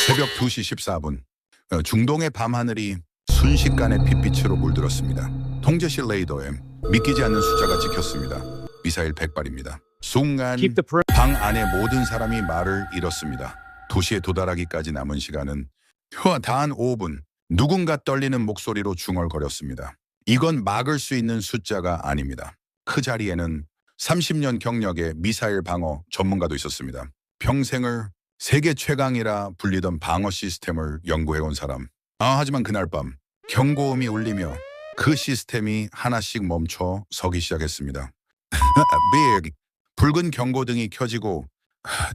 새벽 2시 14분 중동의 밤하늘이 순식간에 핏빛으로 물들었습니다. 통제실 레이더에 믿기지 않는 숫자가 찍혔습니다. 미사일 100발입니다. 순간 Keep the 방 안의 모든 사람이 말을 잃었습니다. 도시에 도달하기까지 남은 시간은 단 5분. 누군가 떨리는 목소리로 중얼거렸습니다. 이건 막을 수 있는 숫자가 아닙니다. 그 자리에는 30년 경력의 미사일 방어 전문가도 있었습니다. 평생을 세계 최강이라 불리던 방어 시스템을 연구해온 사람. 하지만 그날 밤 경고음이 울리며 그 시스템이 하나씩 멈춰 서기 시작했습니다. Big. 붉은 경고등이 켜지고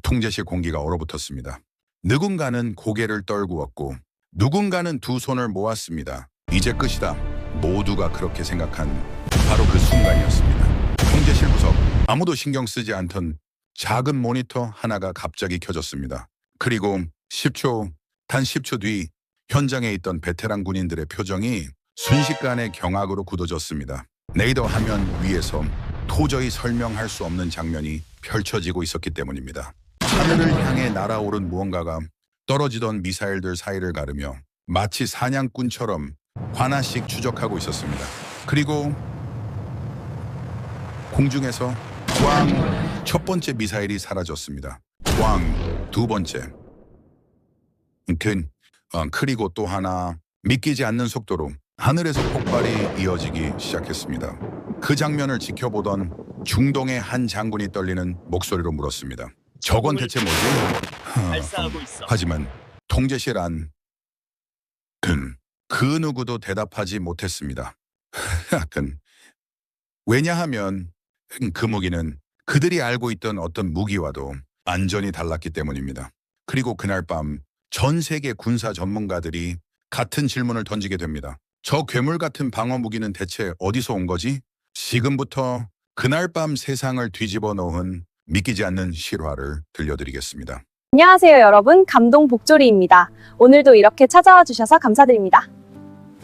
통제실 공기가 얼어붙었습니다. 누군가는 고개를 떨구었고 누군가는 두 손을 모았습니다. 이제 끝이다. 모두가 그렇게 생각한 바로 그 순간이었습니다. 통제실 구석. 아무도 신경 쓰지 않던 작은 모니터 하나가 갑자기 켜졌습니다. 그리고 단 10초 뒤 현장에 있던 베테랑 군인들의 표정이 순식간에 경악으로 굳어졌습니다. 레이더 화면 위에서 도저히 설명할 수 없는 장면이 펼쳐지고 있었기 때문입니다. 하늘을 향해 날아오른 무언가가 떨어지던 미사일들 사이를 가르며 마치 사냥꾼처럼 하나씩 추적하고 있었습니다. 그리고 공중에서 꽝! 첫 번째 미사일이 사라졌습니다. 꽝! 두 번째. 그리고 또 하나. 믿기지 않는 속도로 하늘에서 폭발이 이어지기 시작했습니다. 그 장면을 지켜보던 중동의 한 장군이 떨리는 목소리로 물었습니다. 저건 대체 뭐지? 발사하고 있어. 하지만 통제실 안 그 누구도 대답하지 못했습니다. 왜냐하면 그 무기는 그들이 알고 있던 어떤 무기와도 완전히 달랐기 때문입니다. 그리고 그날 밤 전 세계 군사 전문가들이 같은 질문을 던지게 됩니다. 저 괴물 같은 방어 무기는 대체 어디서 온 거지? 지금부터 그날 밤 세상을 뒤집어 놓은 믿기지 않는 실화를 들려드리겠습니다. 안녕하세요 여러분, 감동 복조리입니다. 오늘도 이렇게 찾아와 주셔서 감사드립니다.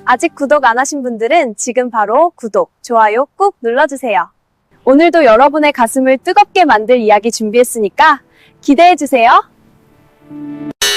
아직 구독 안 하신 분들은 지금 바로 구독, 좋아요 꾹 눌러주세요. 오늘도 여러분의 가슴을 뜨겁게 만들 이야기 준비했으니까 기대해주세요.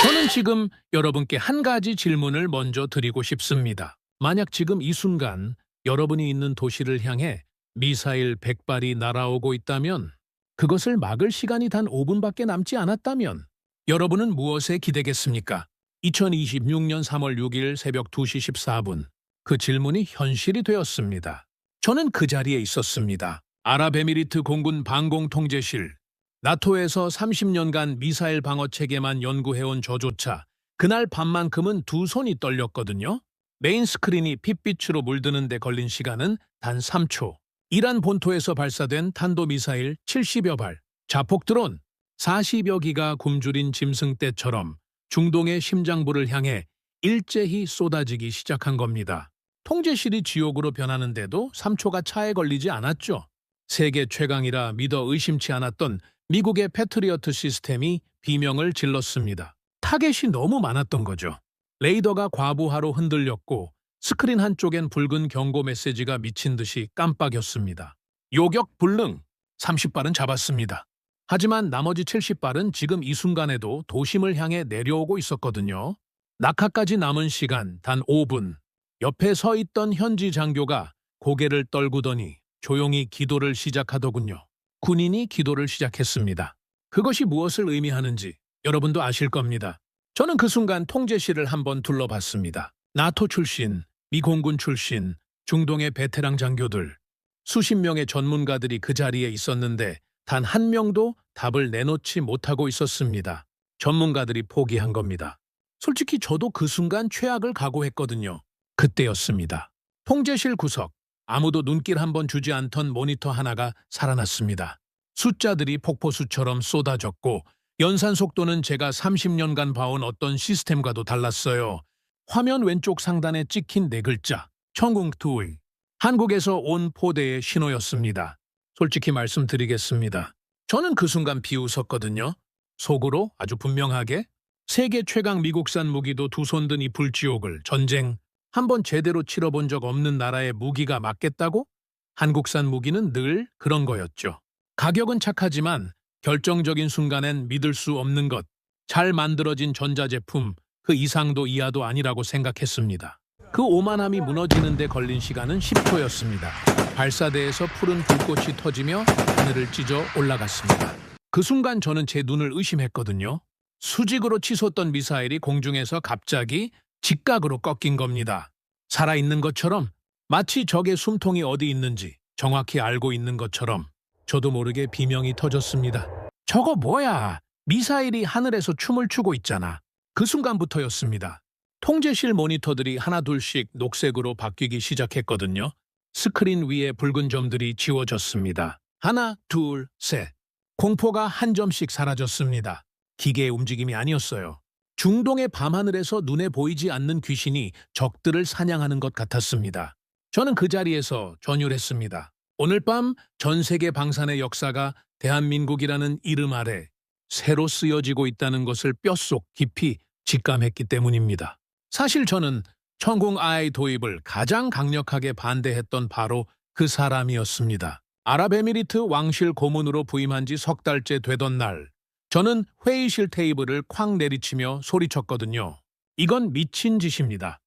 저는 지금 여러분께 한 가지 질문을 먼저 드리고 싶습니다. 만약 지금 이 순간 여러분이 있는 도시를 향해 미사일 100발이 날아오고 있다면, 그것을 막을 시간이 단 5분밖에 남지 않았다면 여러분은 무엇에 기대겠습니까? 2026년 3월 6일 새벽 2시 14분 그 질문이 현실이 되었습니다. 저는 그 자리에 있었습니다. 아랍에미리트 공군 방공통제실. 나토에서 30년간 미사일 방어 체계만 연구해온 저조차 그날 밤만큼은 두 손이 떨렸거든요. 메인 스크린이 핏빛으로 물드는 데 걸린 시간은 단 3초. 이란 본토에서 발사된 탄도미사일 70여 발, 자폭 드론 40여 기가 굶주린 짐승떼처럼 중동의 심장부를 향해 일제히 쏟아지기 시작한 겁니다. 통제실이 지옥으로 변하는데도 3초가 차에 걸리지 않았죠. 세계 최강이라 믿어 의심치 않았던 미국의 패트리어트 시스템이 비명을 질렀습니다. 타겟이 너무 많았던 거죠. 레이더가 과부하로 흔들렸고 스크린 한쪽엔 붉은 경고 메시지가 미친 듯이 깜빡였습니다. 요격 불능, 30발은 잡았습니다. 하지만 나머지 70발은 지금 이 순간에도 도심을 향해 내려오고 있었거든요. 낙하까지 남은 시간 단 5분. 옆에 서 있던 현지 장교가 고개를 떨구더니 조용히 기도를 시작하더군요. 군인이 기도를 시작했습니다. 그것이 무엇을 의미하는지 여러분도 아실 겁니다. 저는 그 순간 통제실을 한번 둘러봤습니다. 나토 출신, 미 공군 출신, 중동의 베테랑 장교들, 수십 명의 전문가들이 그 자리에 있었는데 단 한 명도 답을 내놓지 못하고 있었습니다. 전문가들이 포기한 겁니다. 솔직히 저도 그 순간 최악을 각오했거든요. 그때였습니다. 통제실 구석, 아무도 눈길 한번 주지 않던 모니터 하나가 살아났습니다. 숫자들이 폭포수처럼 쏟아졌고 연산 속도는 제가 30년간 봐온 어떤 시스템과도 달랐어요. 화면 왼쪽 상단에 찍힌 4글자, 청궁투이. 한국에서 온 포대의 신호였습니다. 솔직히 말씀드리겠습니다. 저는 그 순간 비웃었거든요. 속으로 아주 분명하게 세계 최강 미국산 무기도 두 손 든 이 불지옥을, 전쟁 한번 제대로 치러본 적 없는 나라의 무기가 맞겠다고? 한국산 무기는 늘 그런 거였죠. 가격은 착하지만 결정적인 순간엔 믿을 수 없는 것. 잘 만들어진 전자제품 그 이상도 이하도 아니라고 생각했습니다. 그 오만함이 무너지는 데 걸린 시간은 10초였습니다. 발사대에서 푸른 불꽃이 터지며 하늘을 찢어 올라갔습니다. 그 순간 저는 제 눈을 의심했거든요. 수직으로 치솟던 미사일이 공중에서 갑자기 직각으로 꺾인 겁니다. 살아있는 것처럼, 마치 적의 숨통이 어디 있는지 정확히 알고 있는 것처럼 저도 모르게 비명이 터졌습니다. 저거 뭐야? 미사일이 하늘에서 춤을 추고 있잖아. 그 순간부터였습니다. 통제실 모니터들이 하나둘씩 녹색으로 바뀌기 시작했거든요. 스크린 위에 붉은 점들이 지워졌습니다. 하나, 둘, 셋. 공포가 한 점씩 사라졌습니다. 기계의 움직임이 아니었어요. 중동의 밤하늘에서 눈에 보이지 않는 귀신이 적들을 사냥하는 것 같았습니다. 저는 그 자리에서 전율했습니다. 오늘 밤 전 세계 방산의 역사가 대한민국이라는 이름 아래 새로 쓰여지고 있다는 것을 뼛속 깊이 직감했기 때문입니다. 사실 저는 천공-I 도입을 가장 강력하게 반대했던 바로 그 사람이었습니다. 아랍에미리트 왕실 고문으로 부임한 지 석 달째 되던 날, 저는 회의실 테이블을 쾅 내리치며 소리쳤거든요. 이건 미친 짓입니다.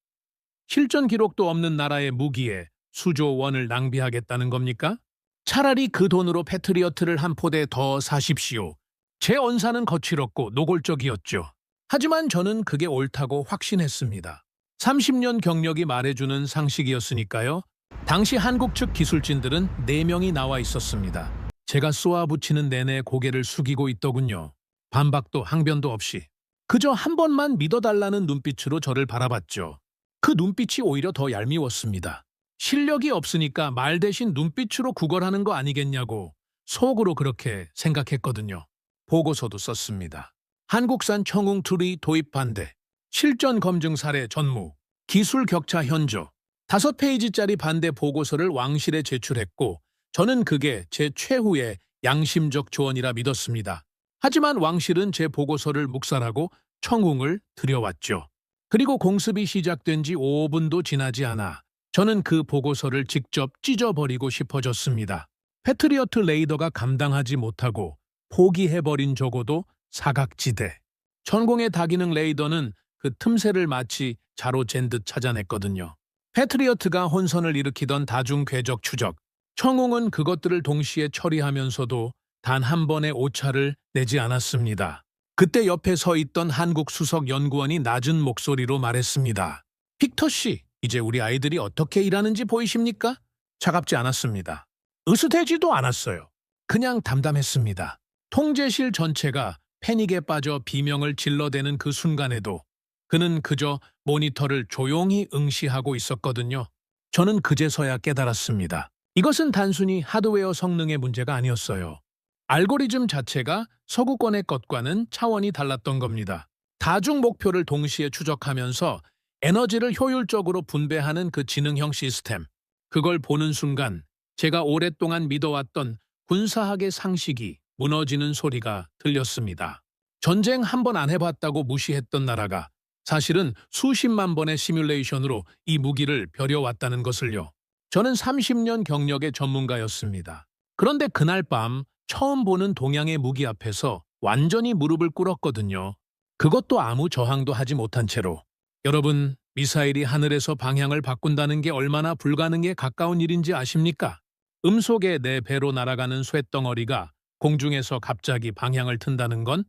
실전 기록도 없는 나라의 무기에 수조 원을 낭비하겠다는 겁니까? 차라리 그 돈으로 패트리어트를 한 포대 더 사십시오. 제 언사는 거칠었고 노골적이었죠. 하지만 저는 그게 옳다고 확신했습니다. 30년 경력이 말해주는 상식이었으니까요. 당시 한국 측 기술진들은 4명이 나와 있었습니다. 제가 쏘아붙이는 내내 고개를 숙이고 있더군요. 반박도 항변도 없이. 그저 한 번만 믿어달라는 눈빛으로 저를 바라봤죠. 그 눈빛이 오히려 더 얄미웠습니다. 실력이 없으니까 말 대신 눈빛으로 구걸하는 거 아니겠냐고 속으로 그렇게 생각했거든요. 보고서도 썼습니다. 한국산 청웅2 도입 반대, 실전 검증 사례 전무, 기술 격차 현저, 5페이지짜리 반대 보고서를 왕실에 제출했고 저는 그게 제 최후의 양심적 조언이라 믿었습니다. 하지만 왕실은 제 보고서를 묵살하고 청웅을 들여왔죠. 그리고 공습이 시작된 지 5분도 지나지 않아 저는 그 보고서를 직접 찢어버리고 싶어졌습니다. 패트리어트 레이더가 감당하지 못하고 포기해버린 적어도 사각지대. 천공의 다기능 레이더는 그 틈새를 마치 자로 잰 듯 찾아냈거든요. 패트리어트가 혼선을 일으키던 다중 궤적 추적. 청웅은 그것들을 동시에 처리하면서도 단 한 번의 오차를 내지 않았습니다. 그때 옆에 서 있던 한국 수석 연구원이 낮은 목소리로 말했습니다. 빅터 씨, 이제 우리 아이들이 어떻게 일하는지 보이십니까? 차갑지 않았습니다. 으스대지도 않았어요. 그냥 담담했습니다. 통제실 전체가 패닉에 빠져 비명을 질러대는 그 순간에도 그는 그저 모니터를 조용히 응시하고 있었거든요. 저는 그제서야 깨달았습니다. 이것은 단순히 하드웨어 성능의 문제가 아니었어요. 알고리즘 자체가 서구권의 것과는 차원이 달랐던 겁니다. 다중 목표를 동시에 추적하면서 에너지를 효율적으로 분배하는 그 지능형 시스템. 그걸 보는 순간 제가 오랫동안 믿어왔던 군사학의 상식이 무너지는 소리가 들렸습니다. 전쟁 한 번 안 해봤다고 무시했던 나라가 사실은 수십만 번의 시뮬레이션으로 이 무기를 벼려왔다는 것을요. 저는 30년 경력의 전문가였습니다. 그런데 그날 밤 처음 보는 동양의 무기 앞에서 완전히 무릎을 꿇었거든요. 그것도 아무 저항도 하지 못한 채로. 여러분, 미사일이 하늘에서 방향을 바꾼다는 게 얼마나 불가능에 가까운 일인지 아십니까? 음속에 내 배로 날아가는 쇳덩어리가 공중에서 갑자기 방향을 튼다는 건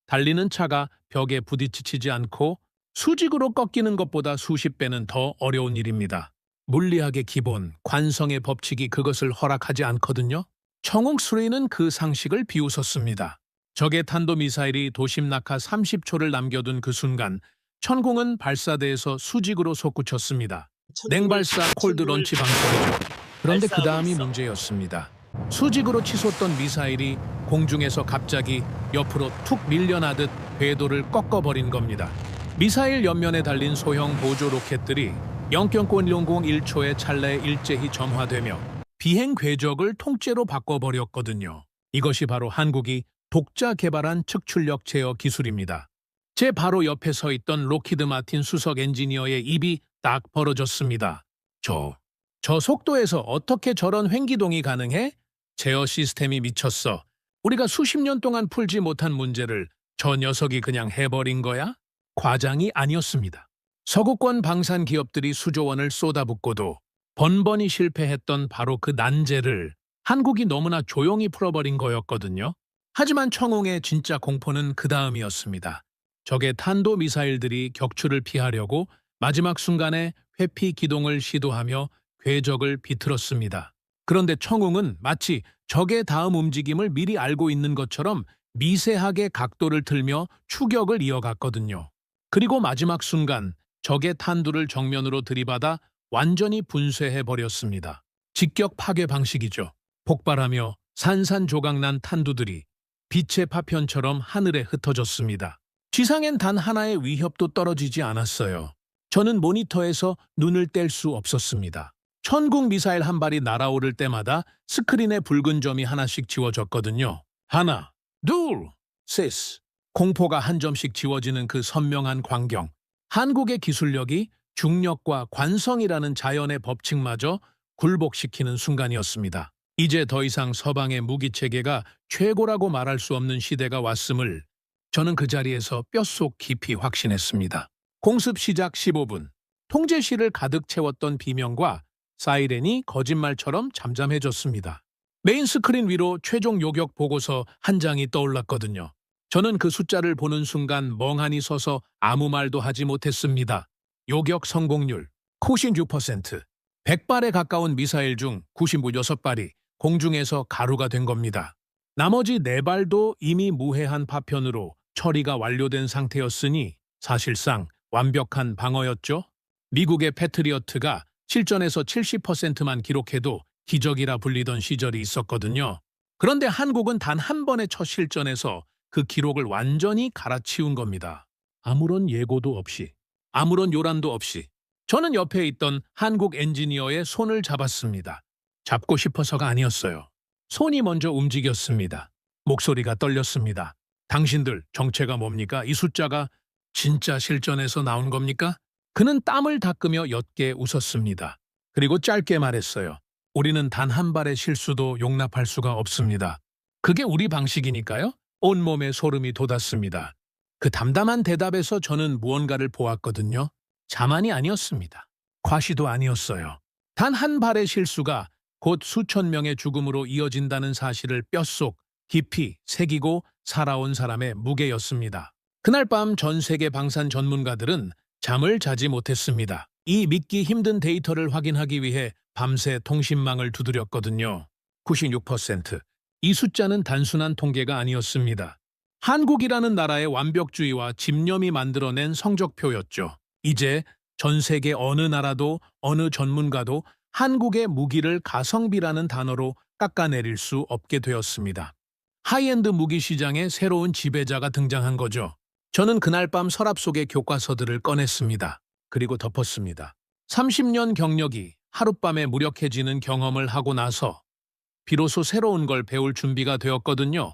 달리는 차가 벽에 부딪히지 않고 수직으로 꺾이는 것보다 수십 배는 더 어려운 일입니다. 물리학의 기본, 관성의 법칙이 그것을 허락하지 않거든요. 청웅3는 그 상식을 비웃었습니다. 적의 탄도미사일이 도심 낙하 30초를 남겨둔 그 순간 천공은 발사대에서 수직으로 솟구쳤습니다. 냉발사 콜드 런치 방식이죠. 그런데 그 다음이 문제였습니다. 수직으로 치솟던 미사일이 공중에서 갑자기 옆으로 툭 밀려나듯 궤도를 꺾어버린 겁니다. 미사일 옆면에 달린 소형 보조 로켓들이 0.01초의 찰나에 일제히 점화되며 비행 궤적을 통째로 바꿔버렸거든요. 이것이 바로 한국이 독자 개발한 측출력 제어 기술입니다. 제 바로 옆에 서 있던 로키드 마틴 수석 엔지니어의 입이 딱 벌어졌습니다. 저 속도에서 어떻게 저런 횡기동이 가능해? 제어 시스템이 미쳤어. 우리가 수십 년 동안 풀지 못한 문제를 저 녀석이 그냥 해버린 거야? 과장이 아니었습니다. 서구권 방산 기업들이 수조 원을 쏟아붓고도 번번이 실패했던 바로 그 난제를 한국이 너무나 조용히 풀어버린 거였거든요. 하지만 청웅의 진짜 공포는 그 다음이었습니다. 적의 탄도미사일들이 격추를 피하려고 마지막 순간에 회피 기동을 시도하며 궤적을 비틀었습니다. 그런데 청웅은 마치 적의 다음 움직임을 미리 알고 있는 것처럼 미세하게 각도를 틀며 추격을 이어갔거든요. 그리고 마지막 순간 적의 탄두를 정면으로 들이받아 완전히 분쇄해버렸습니다. 직격 파괴 방식이죠. 폭발하며 산산조각난 탄두들이 빛의 파편처럼 하늘에 흩어졌습니다. 지상엔 단 하나의 위협도 떨어지지 않았어요. 저는 모니터에서 눈을 뗄 수 없었습니다. 천궁 미사일 한 발이 날아오를 때마다 스크린에 붉은 점이 하나씩 지워졌거든요. 하나, 둘, 셋. 공포가 한 점씩 지워지는 그 선명한 광경. 한국의 기술력이 중력과 관성이라는 자연의 법칙마저 굴복시키는 순간이었습니다. 이제 더 이상 서방의 무기체계가 최고라고 말할 수 없는 시대가 왔음을 저는 그 자리에서 뼛속 깊이 확신했습니다. 공습 시작 15분. 통제실을 가득 채웠던 비명과 사이렌이 거짓말처럼 잠잠해졌습니다. 메인 스크린 위로 최종 요격 보고서 한 장이 떠올랐거든요. 저는 그 숫자를 보는 순간 멍하니 서서 아무 말도 하지 못했습니다. 요격 성공률 96%, 100발에 가까운 미사일 중 96발이 공중에서 가루가 된 겁니다. 나머지 4발도 이미 무해한 파편으로 처리가 완료된 상태였으니 사실상 완벽한 방어였죠. 미국의 패트리어트가 실전에서 70%만 기록해도 기적이라 불리던 시절이 있었거든요. 그런데 한국은 단 한 번의 첫 실전에서 그 기록을 완전히 갈아치운 겁니다. 아무런 예고도 없이, 아무런 요란도 없이 저는 옆에 있던 한국 엔지니어의 손을 잡았습니다. 잡고 싶어서가 아니었어요. 손이 먼저 움직였습니다. 목소리가 떨렸습니다. 당신들 정체가 뭡니까? 이 숫자가 진짜 실전에서 나온 겁니까? 그는 땀을 닦으며 옅게 웃었습니다. 그리고 짧게 말했어요. 우리는 단 한 발의 실수도 용납할 수가 없습니다. 그게 우리 방식이니까요. 온몸에 소름이 돋았습니다. 그 담담한 대답에서 저는 무언가를 보았거든요. 자만이 아니었습니다. 과시도 아니었어요. 단 한 발의 실수가 곧 수천 명의 죽음으로 이어진다는 사실을 뼛속 깊이 새기고 살아온 사람의 무게였습니다. 그날 밤 전 세계 방산 전문가들은 잠을 자지 못했습니다. 이 믿기 힘든 데이터를 확인하기 위해 밤새 통신망을 두드렸거든요. 96%. 이 숫자는 단순한 통계가 아니었습니다. 한국이라는 나라의 완벽주의와 집념이 만들어낸 성적표였죠. 이제 전 세계 어느 나라도 어느 전문가도 한국의 무기를 가성비라는 단어로 깎아내릴 수 없게 되었습니다. 하이엔드 무기 시장에 새로운 지배자가 등장한 거죠. 저는 그날 밤 서랍 속의 교과서들을 꺼냈습니다. 그리고 덮었습니다. 30년 경력이 하룻밤에 무력해지는 경험을 하고 나서 비로소 새로운 걸 배울 준비가 되었거든요.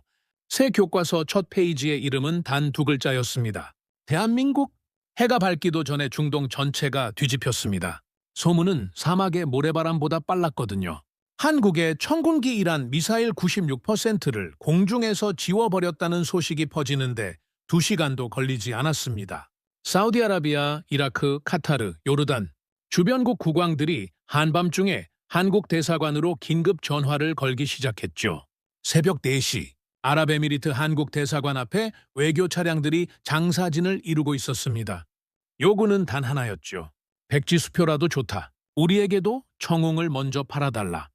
새 교과서 첫 페이지의 이름은 단 2글자였습니다. 대한민국? 해가 밝기도 전에 중동 전체가 뒤집혔습니다. 소문은 사막의 모래바람보다 빨랐거든요. 한국의 천군기 이란 미사일 96%를 공중에서 지워버렸다는 소식이 퍼지는데 2시간도 걸리지 않았습니다. 사우디아라비아, 이라크, 카타르, 요르단, 주변국 국왕들이 한밤중에 한국 대사관으로 긴급 전화를 걸기 시작했죠. 새벽 4시, 아랍에미리트 한국 대사관 앞에 외교 차량들이 장사진을 이루고 있었습니다. 요구는 단 하나였죠. 백지수표라도 좋다. 우리에게도 청웅을 먼저 팔아달라.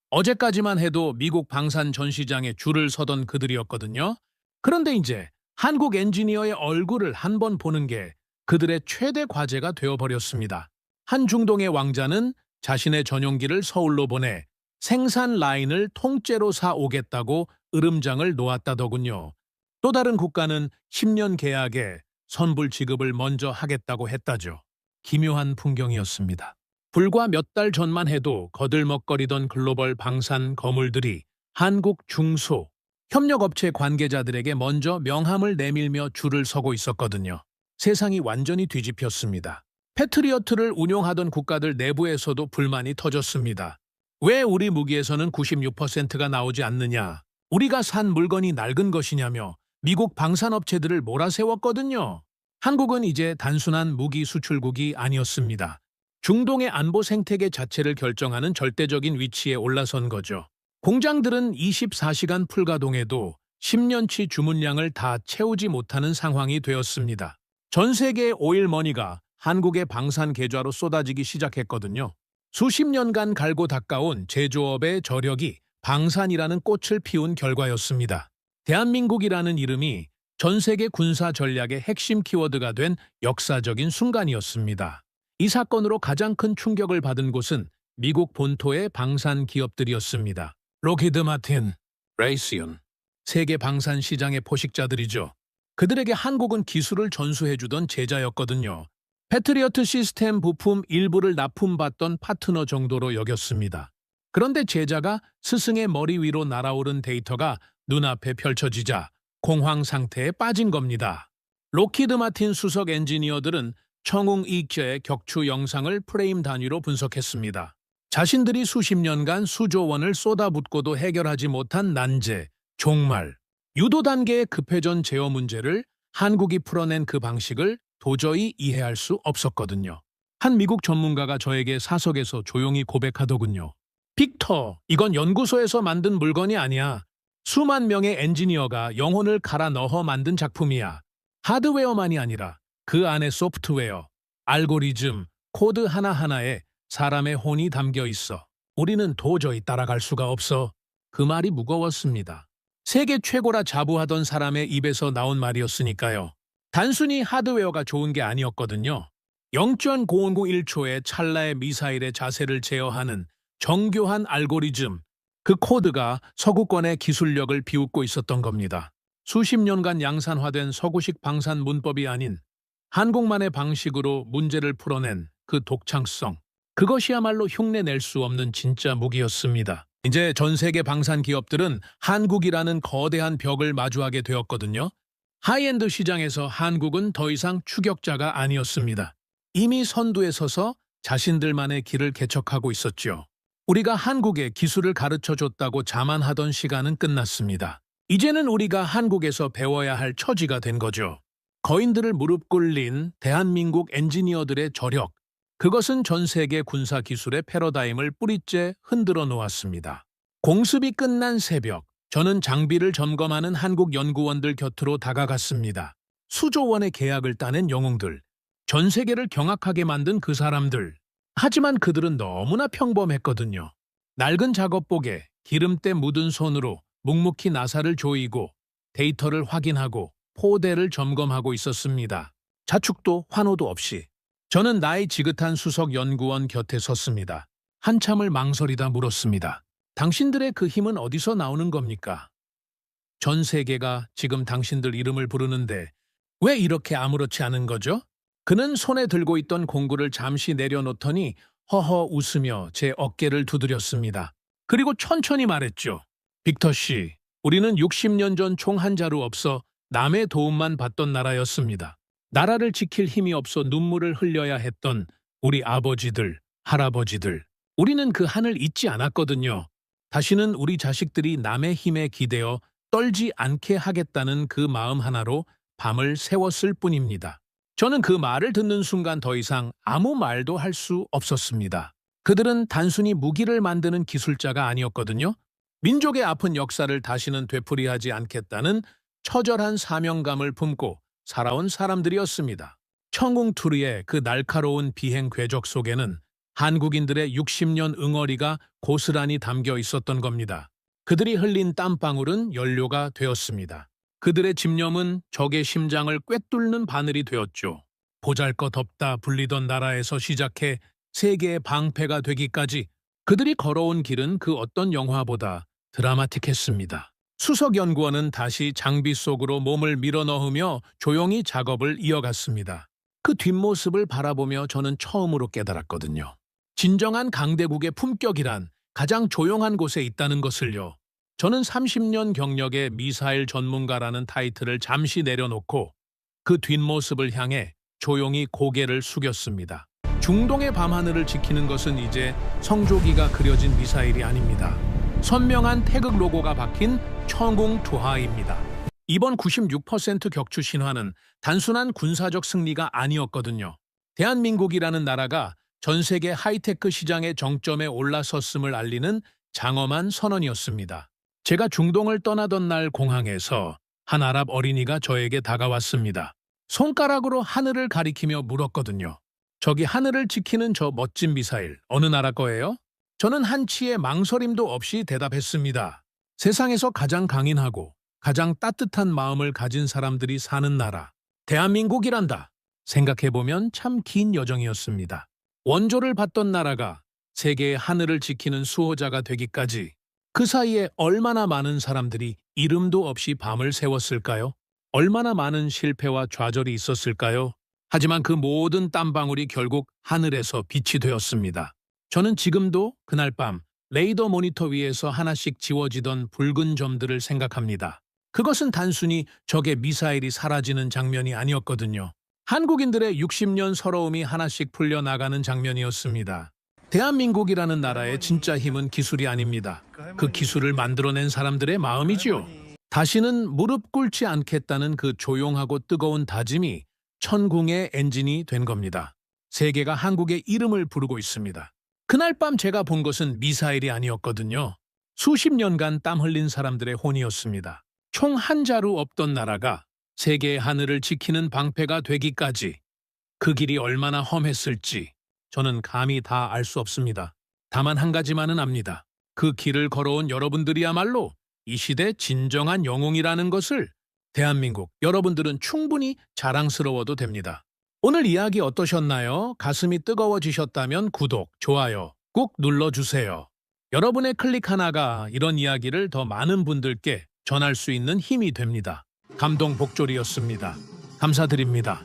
어제까지만 해도 미국 방산 전시장에 줄을 서던 그들이었거든요. 그런데 이제 한국 엔지니어의 얼굴을 한 번 보는 게 그들의 최대 과제가 되어버렸습니다. 한 중동의 왕자는 자신의 전용기를 서울로 보내 생산 라인을 통째로 사오겠다고 으름장을 놓았다더군요. 또 다른 국가는 10년 계약에 선불 지급을 먼저 하겠다고 했다죠. 기묘한 풍경이었습니다. 불과 몇 달 전만 해도 거들먹거리던 글로벌 방산 거물들이 한국 중소, 협력업체 관계자들에게 먼저 명함을 내밀며 줄을 서고 있었거든요. 세상이 완전히 뒤집혔습니다. 패트리어트를 운용하던 국가들 내부에서도 불만이 터졌습니다. 왜 우리 무기에서는 96%가 나오지 않느냐? 우리가 산 물건이 낡은 것이냐며 미국 방산업체들을 몰아세웠거든요. 한국은 이제 단순한 무기 수출국이 아니었습니다. 중동의 안보 생태계 자체를 결정하는 절대적인 위치에 올라선 거죠. 공장들은 24시간 풀가동해도 10년치 주문량을 다 채우지 못하는 상황이 되었습니다. 전 세계의 오일머니가 한국의 방산 계좌로 쏟아지기 시작했거든요. 수십 년간 갈고 닦아온 제조업의 저력이 방산이라는 꽃을 피운 결과였습니다. 대한민국이라는 이름이 전 세계 군사 전략의 핵심 키워드가 된 역사적인 순간이었습니다. 이 사건으로 가장 큰 충격을 받은 곳은 미국 본토의 방산 기업들이었습니다. 록히드 마틴, 레이시온, 세계 방산 시장의 포식자들이죠. 그들에게 한국은 기술을 전수해주던 제자였거든요. 패트리어트 시스템 부품 일부를 납품받던 파트너 정도로 여겼습니다. 그런데 제자가 스승의 머리 위로 날아오른 데이터가 눈앞에 펼쳐지자 공황 상태에 빠진 겁니다. 록히드 마틴 수석 엔지니어들은 청웅 이케의 격추 영상을 프레임 단위로 분석했습니다. 자신들이 수십 년간 수조 원을 쏟아붓고도 해결하지 못한 난제, 종말, 유도 단계의 급회전 제어 문제를 한국이 풀어낸 그 방식을 도저히 이해할 수 없었거든요. 한 미국 전문가가 저에게 사석에서 조용히 고백하더군요. 빅터, 이건 연구소에서 만든 물건이 아니야. 수만 명의 엔지니어가 영혼을 갈아 넣어 만든 작품이야. 하드웨어만이 아니라 그 안에 소프트웨어, 알고리즘, 코드 하나하나에 사람의 혼이 담겨 있어. 우리는 도저히 따라갈 수가 없어. 그 말이 무거웠습니다. 세계 최고라 자부하던 사람의 입에서 나온 말이었으니까요. 단순히 하드웨어가 좋은 게 아니었거든요. 0.0001초의 찰나의 미사일의 자세를 제어하는 정교한 알고리즘, 그 코드가 서구권의 기술력을 비웃고 있었던 겁니다. 수십 년간 양산화된 서구식 방산 문법이 아닌 한국만의 방식으로 문제를 풀어낸 그 독창성, 그것이야말로 흉내낼 수 없는 진짜 무기였습니다. 이제 전 세계 방산 기업들은 한국이라는 거대한 벽을 마주하게 되었거든요. 하이엔드 시장에서 한국은 더 이상 추격자가 아니었습니다. 이미 선두에 서서 자신들만의 길을 개척하고 있었죠. 우리가 한국에 기술을 가르쳐줬다고 자만하던 시간은 끝났습니다. 이제는 우리가 한국에서 배워야 할 처지가 된 거죠. 거인들을 무릎 꿇린 대한민국 엔지니어들의 저력, 그것은 전 세계 군사 기술의 패러다임을 뿌리째 흔들어 놓았습니다. 공습이 끝난 새벽, 저는 장비를 점검하는 한국 연구원들 곁으로 다가갔습니다. 수조 원의 계약을 따낸 영웅들, 전 세계를 경악하게 만든 그 사람들. 하지만 그들은 너무나 평범했거든요. 낡은 작업복에 기름때 묻은 손으로 묵묵히 나사를 조이고 데이터를 확인하고 포대를 점검하고 있었습니다. 자축도 환호도 없이. 저는 나이 지긋한 수석 연구원 곁에 섰습니다. 한참을 망설이다 물었습니다. 당신들의 그 힘은 어디서 나오는 겁니까? 전 세계가 지금 당신들 이름을 부르는데 왜 이렇게 아무렇지 않은 거죠? 그는 손에 들고 있던 공구를 잠시 내려놓더니 허허 웃으며 제 어깨를 두드렸습니다. 그리고 천천히 말했죠. 빅터 씨, 우리는 60년 전 총 한 자루 없어 남의 도움만 받던 나라였습니다. 나라를 지킬 힘이 없어 눈물을 흘려야 했던 우리 아버지들, 할아버지들. 우리는 그 한을 잊지 않았거든요. 다시는 우리 자식들이 남의 힘에 기대어 떨지 않게 하겠다는 그 마음 하나로 밤을 새웠을 뿐입니다. 저는 그 말을 듣는 순간 더 이상 아무 말도 할 수 없었습니다. 그들은 단순히 무기를 만드는 기술자가 아니었거든요. 민족의 아픈 역사를 다시는 되풀이하지 않겠다는 처절한 사명감을 품고 살아온 사람들이었습니다. 청웅투르의 그 날카로운 비행 궤적 속에는 한국인들의 60년 응어리가 고스란히 담겨 있었던 겁니다. 그들이 흘린 땀방울은 연료가 되었습니다. 그들의 집념은 적의 심장을 꿰뚫는 바늘이 되었죠. 보잘것없다 불리던 나라에서 시작해 세계의 방패가 되기까지 그들이 걸어온 길은 그 어떤 영화보다 드라마틱했습니다. 수석 연구원은 다시 장비 속으로 몸을 밀어넣으며 조용히 작업을 이어갔습니다. 그 뒷모습을 바라보며 저는 처음으로 깨달았거든요. 진정한 강대국의 품격이란 가장 조용한 곳에 있다는 것을요. 저는 30년 경력의 미사일 전문가라는 타이틀을 잠시 내려놓고 그 뒷모습을 향해 조용히 고개를 숙였습니다. 중동의 밤하늘을 지키는 것은 이제 성조기가 그려진 미사일이 아닙니다. 선명한 태극 로고가 박힌 청웅 투하입니다. 이번 96% 격추 신화는 단순한 군사적 승리가 아니었거든요. 대한민국이라는 나라가 전 세계 하이테크 시장의 정점에 올라섰음을 알리는 장엄한 선언이었습니다. 제가 중동을 떠나던 날 공항에서 한 아랍 어린이가 저에게 다가왔습니다. 손가락으로 하늘을 가리키며 물었거든요. 저기 하늘을 지키는 저 멋진 미사일, 어느 나라 거예요? 저는 한치의 망설임도 없이 대답했습니다. 세상에서 가장 강인하고 가장 따뜻한 마음을 가진 사람들이 사는 나라, 대한민국이란다. 생각해보면 참 긴 여정이었습니다. 원조를 받던 나라가 세계의 하늘을 지키는 수호자가 되기까지 그 사이에 얼마나 많은 사람들이 이름도 없이 밤을 새웠을까요? 얼마나 많은 실패와 좌절이 있었을까요? 하지만 그 모든 땀방울이 결국 하늘에서 빛이 되었습니다. 저는 지금도 그날 밤 레이더 모니터 위에서 하나씩 지워지던 붉은 점들을 생각합니다. 그것은 단순히 적의 미사일이 사라지는 장면이 아니었거든요. 한국인들의 60년 서러움이 하나씩 풀려나가는 장면이었습니다. 대한민국이라는 나라의 진짜 힘은 기술이 아닙니다. 그 기술을 만들어낸 사람들의 마음이지요. 다시는 무릎 꿇지 않겠다는 그 조용하고 뜨거운 다짐이 천궁의 엔진이 된 겁니다. 세계가 한국의 이름을 부르고 있습니다. 그날 밤 제가 본 것은 미사일이 아니었거든요. 수십 년간 땀 흘린 사람들의 혼이었습니다. 총 한 자루 없던 나라가 세계의 하늘을 지키는 방패가 되기까지 그 길이 얼마나 험했을지 저는 감히 다 알 수 없습니다. 다만 한 가지만은 압니다. 그 길을 걸어온 여러분들이야말로 이 시대 진정한 영웅이라는 것을 대한민국 여러분들은 충분히 자랑스러워도 됩니다. 오늘 이야기 어떠셨나요? 가슴이 뜨거워지셨다면 구독, 좋아요 꼭 눌러주세요. 여러분의 클릭 하나가 이런 이야기를 더 많은 분들께 전할 수 있는 힘이 됩니다. 감동 복졸이었습니다. 감사드립니다.